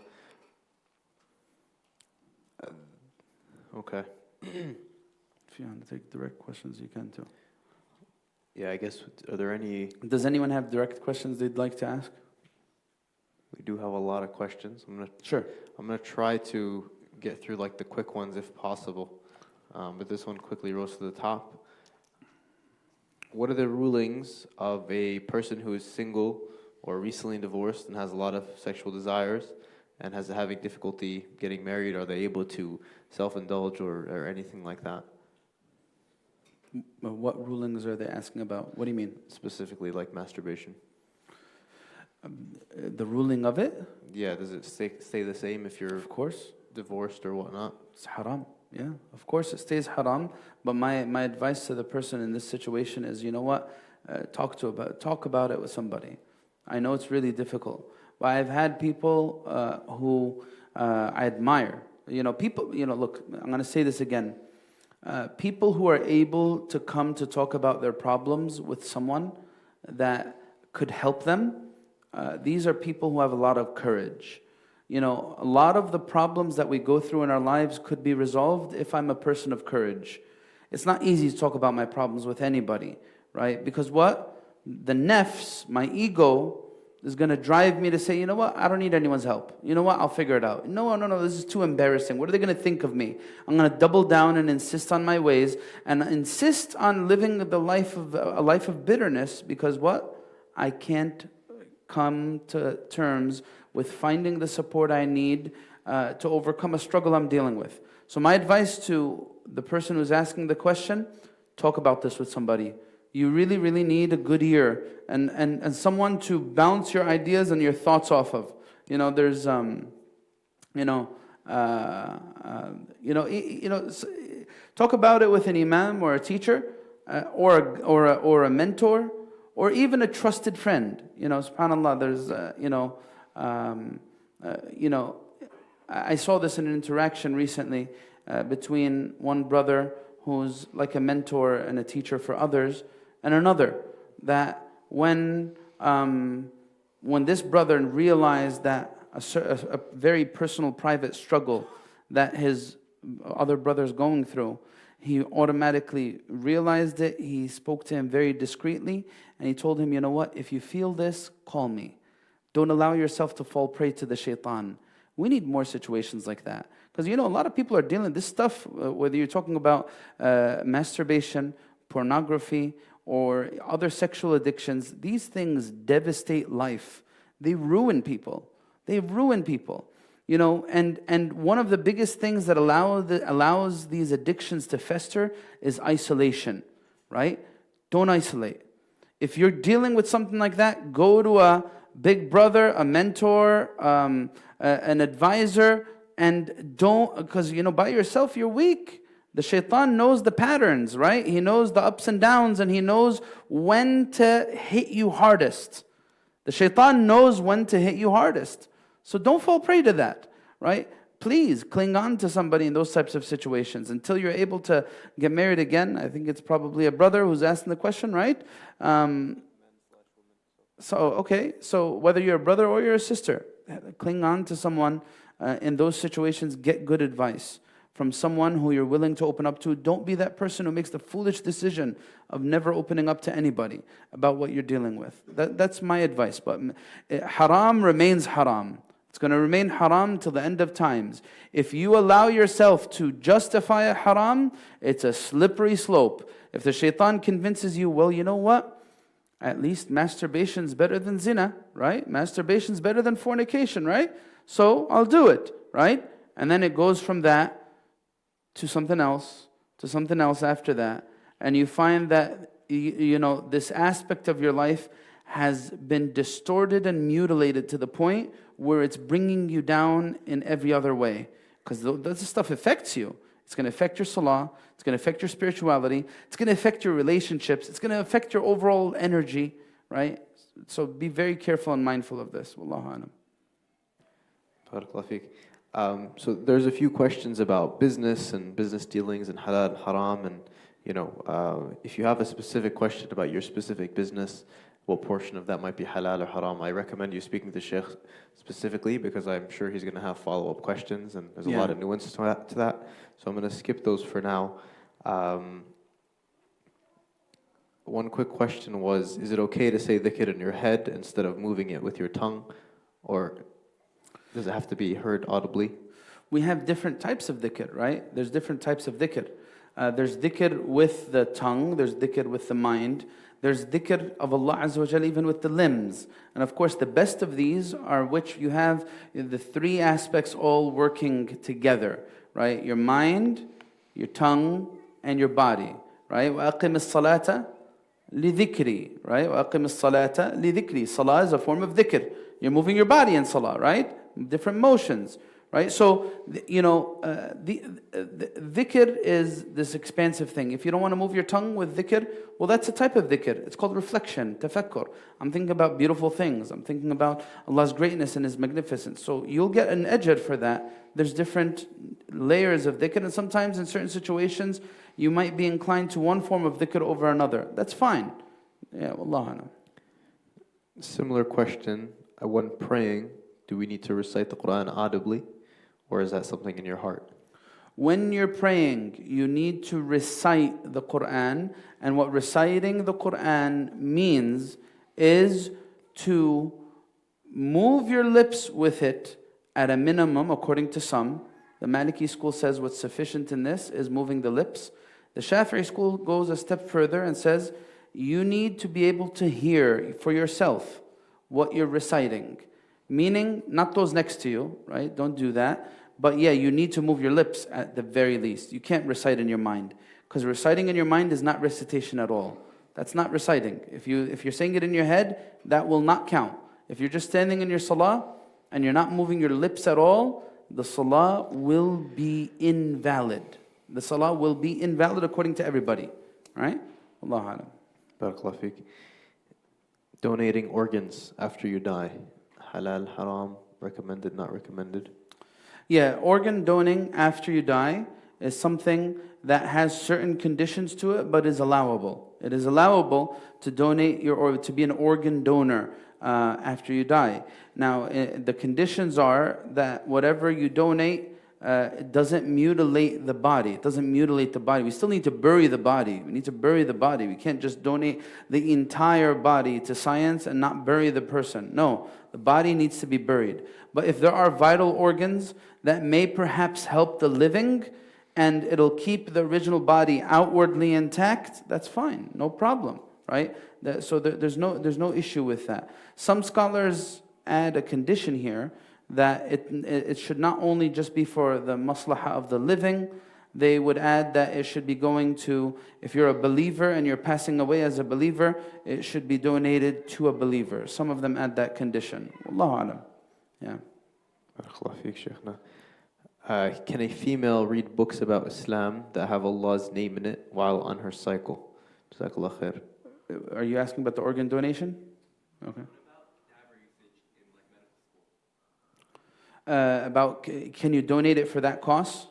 Okay. If you want to take direct questions, you can too. Yeah, I guess, are there any... Does anyone have direct questions they'd like to ask? We do have a lot of questions. Sure. I'm gonna try to get through like the quick ones if possible. But this one quickly rose to the top. What are the rulings of a person who is single or recently divorced and has a lot of sexual desires and has having difficulty getting married? Are they able to self-indulge or anything like that? What rulings are they asking about? What do you mean? Specifically like masturbation. The ruling of it? Yeah, does it stay the same if you're of course divorced or whatnot? It's haram. Yeah, of course it stays haram. But my advice to the person in this situation is, you know what? talk about it with somebody. I know it's really difficult, but I've had people who I admire. People, look, I'm going to say this again. People who are able to come to talk about their problems with someone that could help them, these are people who have a lot of courage. A lot of the problems that we go through in our lives could be resolved if I'm a person of courage. It's not easy to talk about my problems with anybody, right? Because what? The nafs, my ego, is going to drive me to say, you know what, I don't need anyone's help. You know what, I'll figure it out. No, this is too embarrassing. What are they going to think of me? I'm going to double down and insist on my ways and insist on living a life of bitterness because what? I can't come to terms with finding the support I need to overcome a struggle I'm dealing with. So my advice to the person who's asking the question, talk about this with somebody. You really, really need a good ear and someone to bounce your ideas and your thoughts off of. There's talk about it with an imam or a teacher or a mentor or even a trusted friend. Subhanallah, there's I saw this in an interaction recently between one brother who's like a mentor and a teacher for others, and another, that when this brother realized that a very personal, private struggle that his other brother's going through, he automatically realized it. He spoke to him very discreetly, and he told him, you know what, if you feel this, call me. Don't allow yourself to fall prey to the shaitan. We need more situations like that. Because a lot of people are dealing with this stuff, whether you're talking about masturbation, pornography, or other sexual addictions. These things devastate life. They ruin people. And one of the biggest things that allows these addictions to fester is isolation, right? Don't isolate. If you're dealing with something like that, go to a big brother, a mentor, an advisor, and don't, because by yourself you're weak. The shaitan knows the patterns, right? He knows the ups and downs, and he knows when to hit you hardest. The shaitan knows when to hit you hardest. So don't fall prey to that, right? Please cling on to somebody in those types of situations until you're able to get married again. I think it's probably a brother who's asking the question, right? So whether you're a brother or you're a sister, cling on to someone in those situations. Get good advice from someone who you're willing to open up to. Don't be that person who makes the foolish decision of never opening up to anybody about what you're dealing with. That's my advice. But haram remains haram. It's going to remain haram till the end of times. If you allow yourself to justify a haram, it's a slippery slope. If the shaitan convinces you, well, you know what? At least masturbation's better than zina, right? Masturbation's better than fornication, right? So I'll do it, right? And then it goes from that to something else after that. And you find that, this aspect of your life has been distorted and mutilated to the point where it's bringing you down in every other way. Because this stuff affects you. It's going to affect your salah. It's going to affect your spirituality. It's going to affect your relationships. It's going to affect your overall energy, right? So be very careful and mindful of this. Wallahu a'lam. Barakallahu feek. So there's a few questions about business and business dealings and halal and haram, and if you have a specific question about your specific business, what portion of that might be halal or haram, I recommend you speaking to Shaykh specifically, because I'm sure he's going to have follow-up questions, and there's a lot of nuance to that. So I'm going to skip those for now. One quick question was, is it okay to say dhikr in your head instead of moving it with your tongue, or does it have to be heard audibly? We have different types of dhikr, right? There's different types of dhikr. There's dhikr with the tongue, there's dhikr with the mind, there's dhikr of Allah Azza wa Jalla even with the limbs. And of course the best of these are which you have the three aspects all working together, right? Your mind, your tongue, and your body, right? وَأَقِمِ الصَّلَاةَ لِذِكْرِ, right? وَأَقِمِ الصَّلَاةَ لِذِكْرِ. Salah is a form of dhikr. You're moving your body in salah, right? Different motions, right? So, the dhikr is this expansive thing. If you don't want to move your tongue with dhikr, well, that's a type of dhikr. It's called reflection, tafakkur. I'm thinking about beautiful things. I'm thinking about Allah's greatness and His magnificence. So you'll get an ajr for that. There's different layers of dhikr, and sometimes in certain situations, you might be inclined to one form of dhikr over another. That's fine. Yeah, wallahu alam. Similar question. When praying, do we need to recite the Quran audibly, or is that something in your heart? When you're praying, you need to recite the Quran, and what reciting the Quran means is to move your lips with it at a minimum, according to some. The Maliki school says what's sufficient in this is moving the lips. The Shafi'i school goes a step further and says you need to be able to hear for yourself what you're reciting. Meaning, not those next to you, right? Don't do that. But yeah, you need to move your lips at the very least. You can't recite in your mind. Because reciting in your mind is not recitation at all. That's not reciting. If you're saying it in your head, that will not count. If you're just standing in your salah and you're not moving your lips at all, the salah will be invalid. The salah will be invalid according to everybody. Right? Allahu alam. Barakallah feek. Donating organs after you die. Halal, haram, recommended, not recommended? Yeah, organ donating after you die is something that has certain conditions to it, but is allowable. It is allowable to donate or to be an organ donor after you die. Now, the conditions are that whatever you donate, it doesn't mutilate the body. It doesn't mutilate the body. We still need to bury the body. We need to bury the body. We can't just donate the entire body to science and not bury the person. No, the body needs to be buried. But if there are vital organs that may perhaps help the living and it'll keep the original body outwardly intact, that's fine. No problem, right? So there's no issue with that. Some scholars add a condition here that it should not only just be for the maslahah of the living, they would add that it should be going to, if you're a believer and you're passing away as a believer, it should be donated to a believer. Some of them add that condition. Wallahu alam. Yeah. Barakallah feek, Shaykhna. Can a female read books about Islam that have Allah's name in it while on her cycle? Jazakallah khair. Are you asking about the organ donation? Okay. About can you donate it for that cost?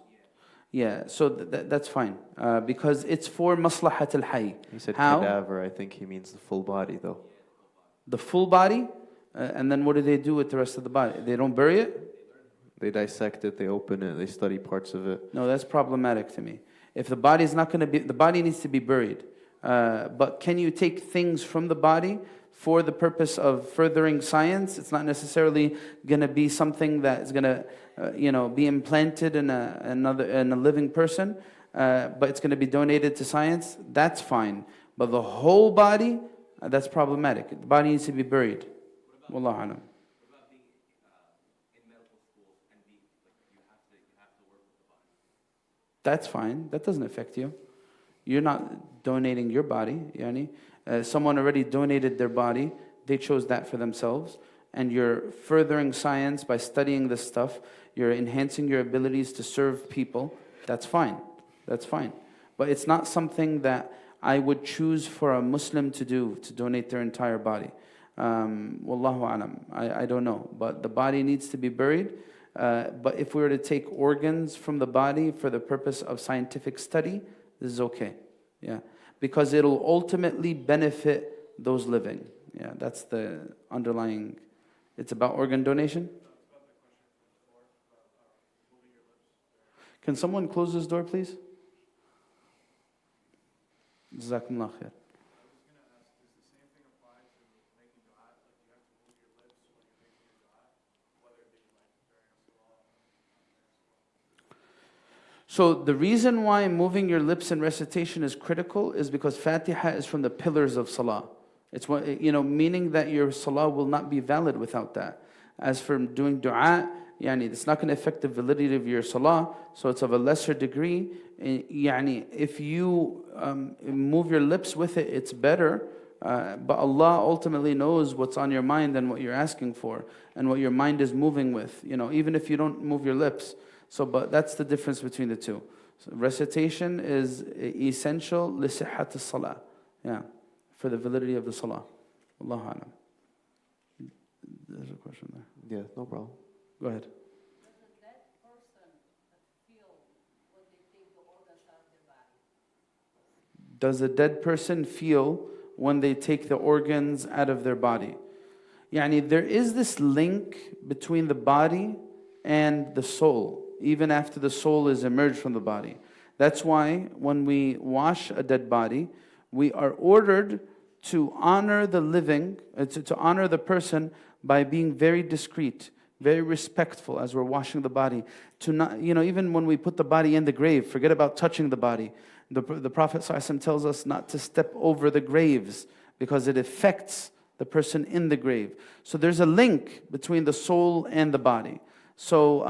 Yeah, so that's fine because it's for maslahat al-hayy. He said cadaver. I think he means the full body, though. The full body, and then what do they do with the rest of the body? They don't bury it? They dissect it. They open it. They study parts of it. No, that's problematic to me. If the body is not going to be, the body needs to be buried. But can you take things from the body for the purpose of furthering science? It's not necessarily going to be something that is going to, be implanted in a living person, but it's going to be donated to science. That's fine. But the whole body, that's problematic. The body needs to be buried. Wallahu alam. That's fine. That doesn't affect you. You're not donating your body. Someone already donated their body. They chose that for themselves. And you're furthering science by studying this stuff. You're enhancing your abilities to serve people. That's fine. That's fine. But it's not something that I would choose for a Muslim to do, to donate their entire body. Wallahu alam. I don't know. But the body needs to be buried. But if we were to take organs from the body for the purpose of scientific study, this is okay. Yeah. Because it'll ultimately benefit those living. Yeah, that's the underlying. It's about organ donation. Can someone close this door, please? Jazakumullah khair. So the reason why moving your lips in recitation is critical is because Fatiha is from the pillars of Salah. It's what, meaning that your Salah will not be valid without that. As for doing dua, it's not going to affect the validity of your Salah, so it's of a lesser degree. If you move your lips with it, it's better. But Allah ultimately knows what's on your mind and what you're asking for and what your mind is moving with, even if you don't move your lips. But that's the difference between the two. So recitation is essential لصحة الصلاة. Yeah, for the validity of the salah. Allahu A'lam. There's a question there. Yeah, no problem. Go ahead. Does a dead person feel when they take the organs out of their body? Yani there is this link between the body and the soul, even after the soul is emerged from the body. That's why when we wash a dead body, we are ordered to honor the living, to honor the person by being very discreet, very respectful as we're washing the body. To not, even when we put the body in the grave, forget about touching the body. The Prophet ﷺ tells us not to step over the graves because it affects the person in the grave. So there's a link between the soul and the body. So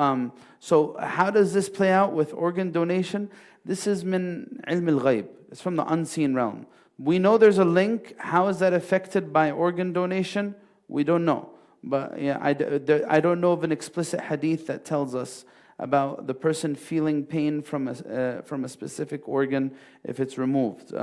how does this play out with organ donation? This is min ilm al-ghayb. It's from the unseen realm. We know there's a link. How is that affected by organ donation? We don't know. But yeah, I don't know of an explicit hadith that tells us about the person feeling pain from a specific organ if it's removed.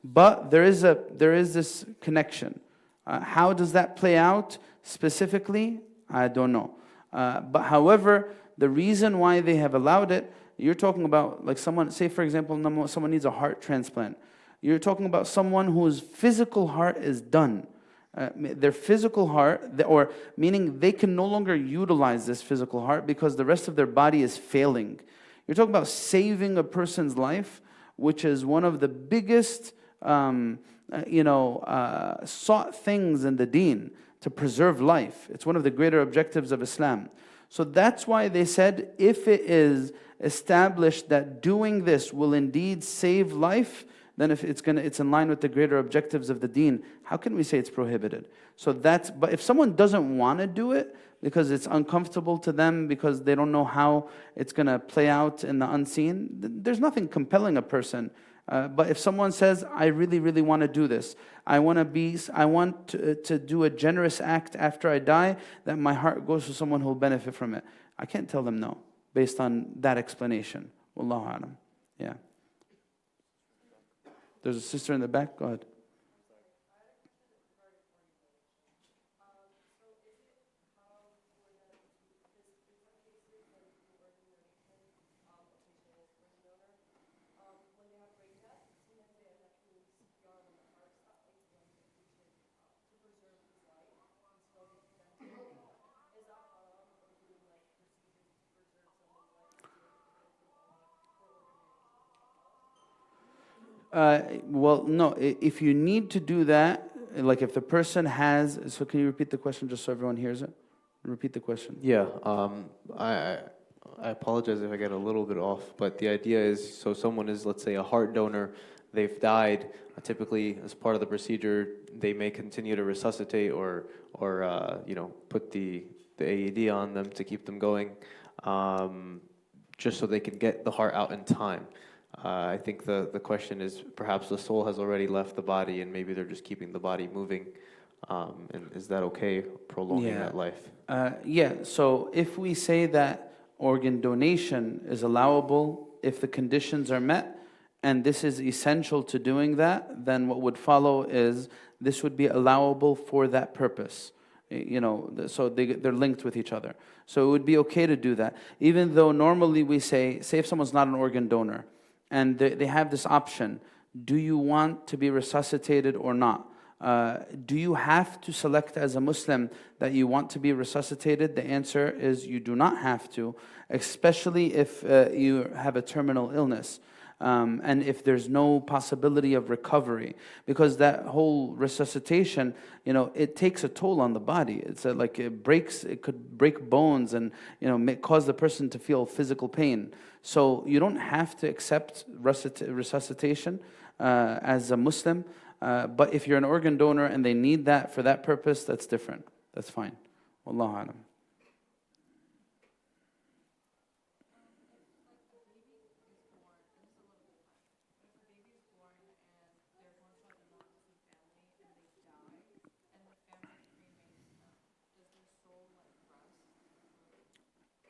But there is this connection. How does that play out specifically? I don't know. But however, the reason why they have allowed it, you're talking about like someone, say for example, someone needs a heart transplant. You're talking about someone whose physical heart is done. Their physical heart, or meaning they can no longer utilize this physical heart because the rest of their body is failing. You're talking about saving a person's life, which is one of the biggest, sought things in the deen, to preserve life. It's one of the greater objectives of Islam. So that's why they said, if it is established that doing this will indeed save life, then if it's in line with the greater objectives of the deen, how can we say it's prohibited? But if someone doesn't want to do it because it's uncomfortable to them, because they don't know how it's going to play out in the unseen, there's nothing compelling a person. But if someone says, I really, really want to do this, I want to do a generous act after I die, that my heart goes to someone who will benefit from it, I can't tell them no, based on that explanation. Wallahu a'lam. Yeah. There's a sister in the back. Go ahead. Well, no, if you need to do that, like if the person has, so can you repeat the question just so everyone hears it? Repeat the question. Yeah, I apologize if I get a little bit off, but the idea is, so someone is, let's say, a heart donor, they've died. Typically, as part of the procedure, they may continue to resuscitate or put the AED on them to keep them going, just so they can get the heart out in time. I think the question is, perhaps the soul has already left the body and maybe they're just keeping the body moving. And is that okay, prolonging that life? So if we say that organ donation is allowable if the conditions are met, and this is essential to doing that, then what would follow is this would be allowable for that purpose. So they're linked with each other. So it would be okay to do that. Even though normally we say if someone's not an organ donor, and they have this option, do you want to be resuscitated or not? Do you have to select as a Muslim that you want to be resuscitated? The answer is you do not have to, especially if you have a terminal illness. And if there's no possibility of recovery, because that whole resuscitation, it takes a toll on the body. It's it could break bones and cause the person to feel physical pain. So you don't have to accept resuscitation as a Muslim. But if you're an organ donor and they need that for that purpose, that's different. That's fine. Wallahu a'lam.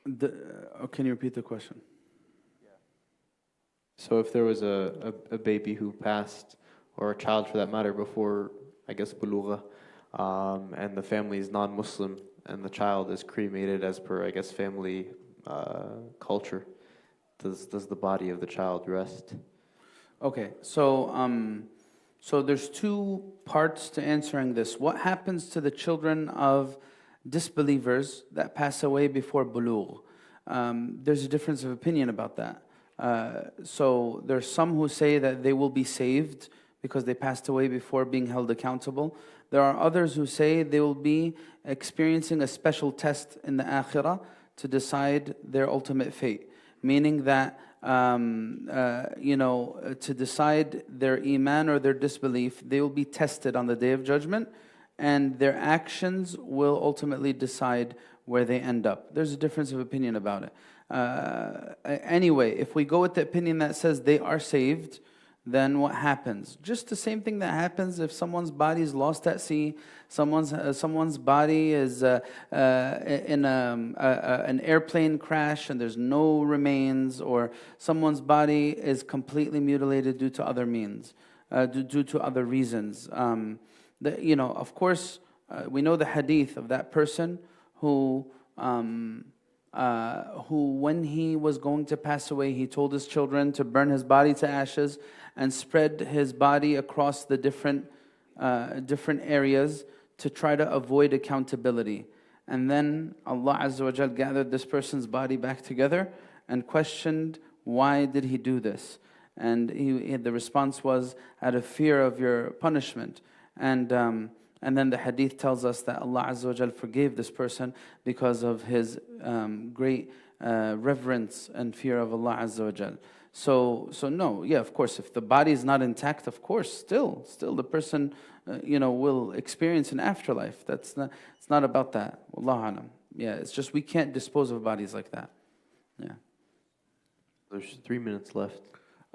Can you repeat the question? So if there was a baby who passed, or a child for that matter, before, I guess, bulugha, and the family is non-Muslim, and the child is cremated as per, I guess, family culture, does the body of the child rest? Okay, so there's two parts to answering this. What happens to the children of disbelievers that pass away before bulugh? There's a difference of opinion about that. So there's some who say that they will be saved because they passed away before being held accountable. There are others who say they will be experiencing a special test in the akhirah to decide their ultimate fate, meaning that to decide their iman or their disbelief, they will be tested on the Day of Judgment, and their actions will ultimately decide where they end up. There's a difference of opinion about it. Anyway, if we go with the opinion that says they are saved, then what happens? Just the same thing that happens if someone's body is lost at sea, someone's body is in an airplane crash and there's no remains, or someone's body is completely mutilated due to other means, due to other reasons. Of course, we know the hadith of that person who when he was going to pass away, he told his children to burn his body to ashes and spread his body across the different areas to try to avoid accountability. And then Allah Azza wa Jal gathered this person's body back together and questioned, why did he do this? And the response was, out of fear of your punishment. And then the hadith tells us that Allah Azza wa Jal forgave this person because of his great reverence and fear of Allah Azza wa Jal. So no, yeah, of course, if the body is not intact, of course, still the person, will experience an afterlife. It's not about that. Wallahu alam. Yeah, it's just we can't dispose of bodies like that. Yeah. There's 3 minutes left.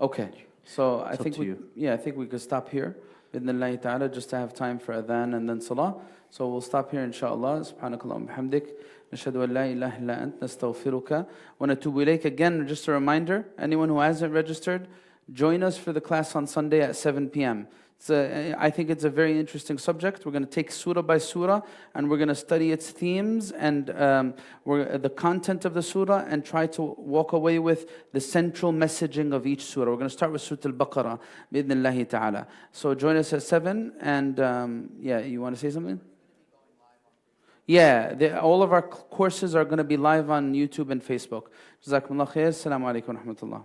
Okay, so I It's up think to you. I think we could stop here. Bidnillahi ta'ala, just to have time for adhan and then salah. So we'll stop here inshallah. Subhanakallahumma bihamdik. Nashhadu an la ilaha illa ant nastaghfiruka wa natubu ilayk. Again, just a reminder, anyone who hasn't registered, join us for the class on Sunday at 7 p.m. I think it's a very interesting subject. We're going to take surah by surah and we're going to study its themes and the content of the surah and try to walk away with the central messaging of each surah. We're going to start with Surah Al-Baqarah, bi'idhnillahi ta'ala. So join us at 7 and you want to say something? Yeah, all of our courses are going to be live on YouTube and Facebook. Jazakumullah khair. Assalamu alaikum wa rahmatullah.